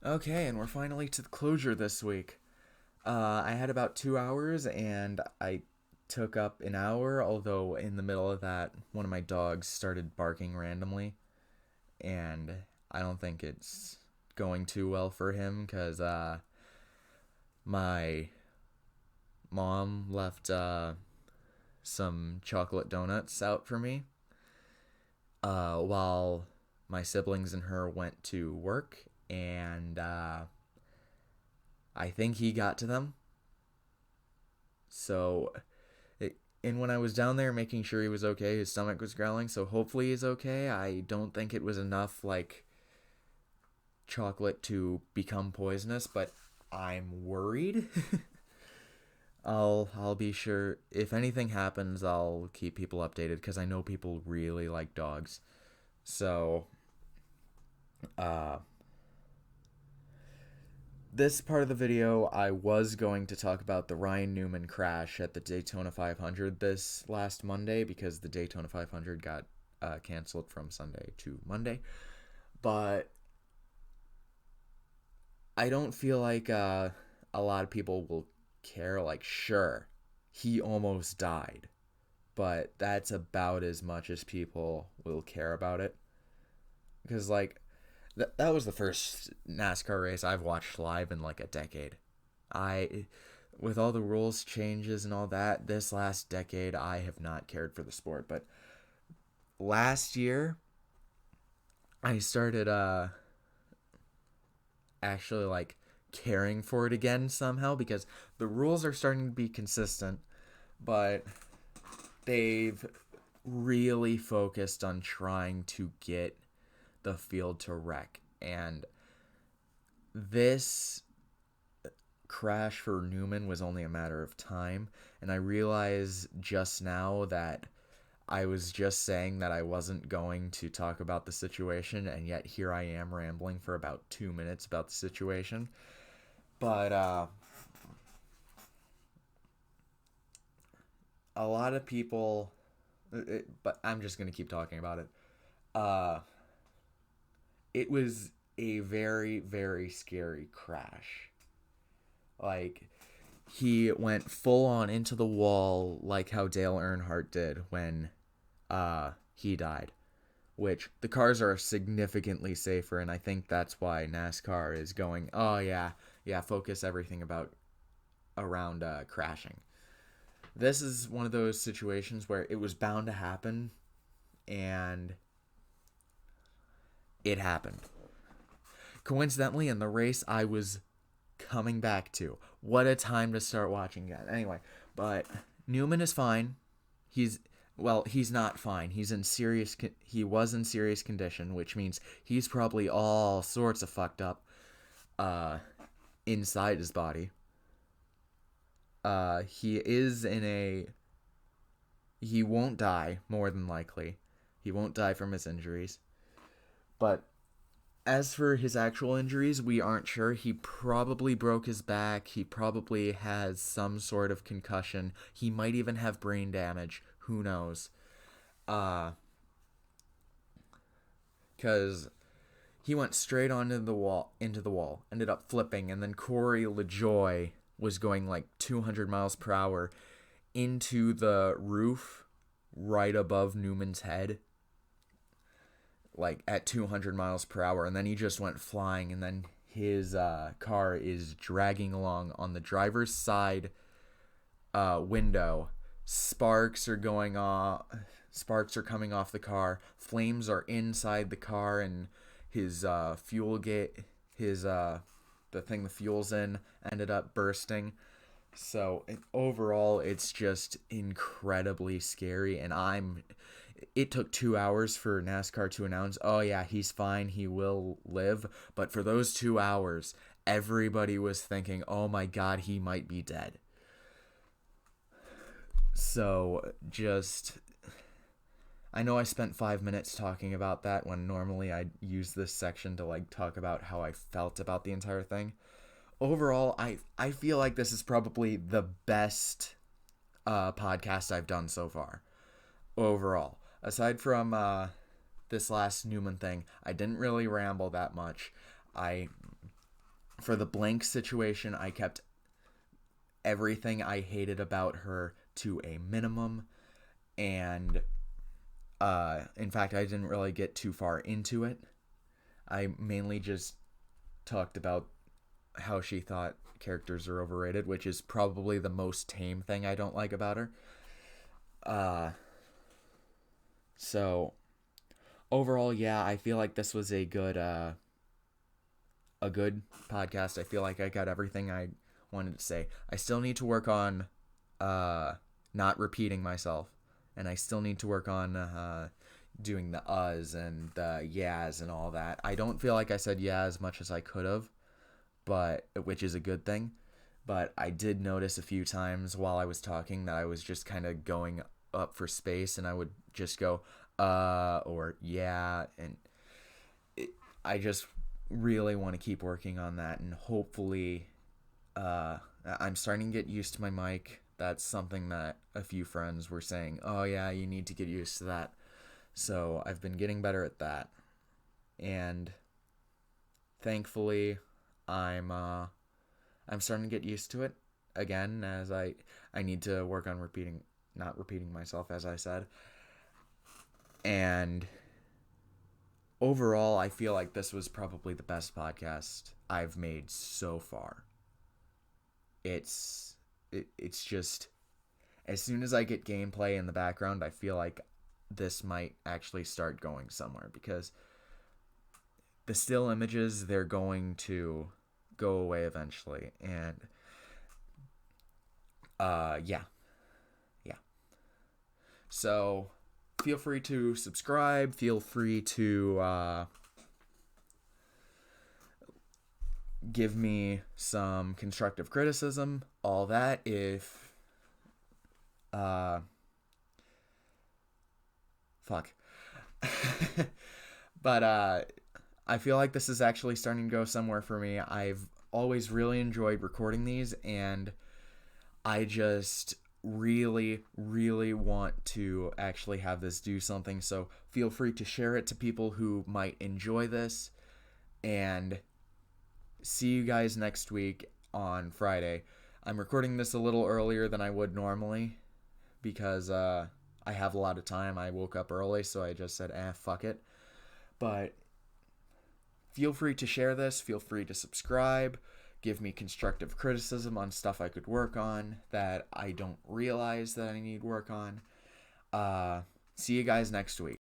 Okay, and we're finally to the closure this week. I had about 2 hours and I took up an hour, although in the middle of that, one of my dogs started barking randomly, and I don't think it's going too well for him because my mom left some chocolate donuts out for me while my siblings and her went to work, and I think he got to them. So, and when I was down there making sure he was okay, his stomach was growling, so hopefully he's okay. I don't think it was enough, like, chocolate to become poisonous, but I'm worried. I'll be sure if anything happens, I'll keep people updated because I know people really like dogs. So, uh, this part of the video, I was going to talk about the Ryan Newman crash at the Daytona 500 this last Monday because the Daytona 500 got canceled from Sunday to Monday. But I don't feel like a lot of people will care. Like, sure, he almost died, but that's about as much as people will care about it. Because, like, that was the first NASCAR race I've watched live in like a decade. I, with all the rules changes and all that, this last decade I have not cared for the sport. But last year I started actually like caring for it again somehow because the rules are starting to be consistent, but they've really focused on trying to get the field to wreck. And this crash for Newman was only a matter of time. And I realize just now that I was just saying that I wasn't going to talk about the situation, and yet here I am rambling for about 2 minutes about the situation. But a lot of people, but I'm just going to keep talking about it. Uh, it was a very, very scary crash. Like, he went full on into the wall like how Dale Earnhardt did when he died, which the cars are significantly safer, and I think that's why NASCAR is going, oh yeah, yeah, focus everything about around crashing. This is one of those situations where it was bound to happen, and it happened. Coincidentally, in the race I was coming back to. What a time to start watching again. Anyway, but Newman is fine. He's he's not fine. He was in serious condition, which means he's probably all sorts of fucked up uh inside his body. He is in a he won't die more than likely. He won't die from his injuries. But as for his actual injuries, we aren't sure. He probably broke his back. He probably has some sort of concussion. He might even have brain damage. Who knows? Uh, Cause he went straight onto the wall, ended up flipping, and then Corey LaJoy was going like 200 miles per hour into the roof right above Newman's head, like at 200 miles per hour, and then he just went flying, and then his car is dragging along on the driver's side window. Sparks are going off. Sparks are coming off the car. Flames are inside the car, and his fuel gate, his the thing the fuel's in, ended up bursting. So overall, it's just incredibly scary, and I'm. It took 2 hours for NASCAR to announce, oh yeah, he's fine, he will live. But for those 2 hours, everybody was thinking, oh my god, he might be dead. So just I know I spent 5 minutes talking about that when normally I'd use this section to like talk about how I felt about the entire thing. Overall, I feel like this is probably the best podcast I've done so far. Overall, aside from this last Newman thing, I didn't really ramble that much. I For the blank situation, I kept everything I hated about her to a minimum, and in fact, I didn't really get too far into it. I mainly just talked about how she thought characters are overrated, which is probably the most tame thing I don't like about her. So overall, yeah, I feel like this was a good podcast. I feel like I got everything I wanted to say. I still need to work on not repeating myself, and I still need to work on doing the uhs and the yeahs and all that. I don't feel like I said yeah as much as I could have, but which is a good thing. But I did notice a few times while I was talking that I was just kind of going up for space, and I would just go or yeah, and I just really want to keep working on that, and hopefully I'm starting to get used to my mic. That's something that a few friends were saying, oh yeah, you need to get used to that. So I've been getting better at that, and thankfully I'm starting to get used to it again, as I need to work on not repeating myself, as I said. And overall, I feel like this was probably the best podcast I've made so far. It's just, as soon as I get gameplay in the background, I feel like this might actually start going somewhere, because the still images, they're going to go away eventually, and yeah. So feel free to subscribe, feel free to give me some constructive criticism, all that. If fuck. But I feel like this is actually starting to go somewhere for me. I've always really enjoyed recording these, and I just really, really want to actually have this do something. So feel free to share it to people who might enjoy this, and see you guys next week on Friday. I'm recording this a little earlier than I would normally, because I have a lot of time. I woke up early, so I just said, fuck it. But feel free to share this. Feel free to subscribe. Give me constructive criticism on stuff I could work on that I don't realize that I need work on. See you guys next week.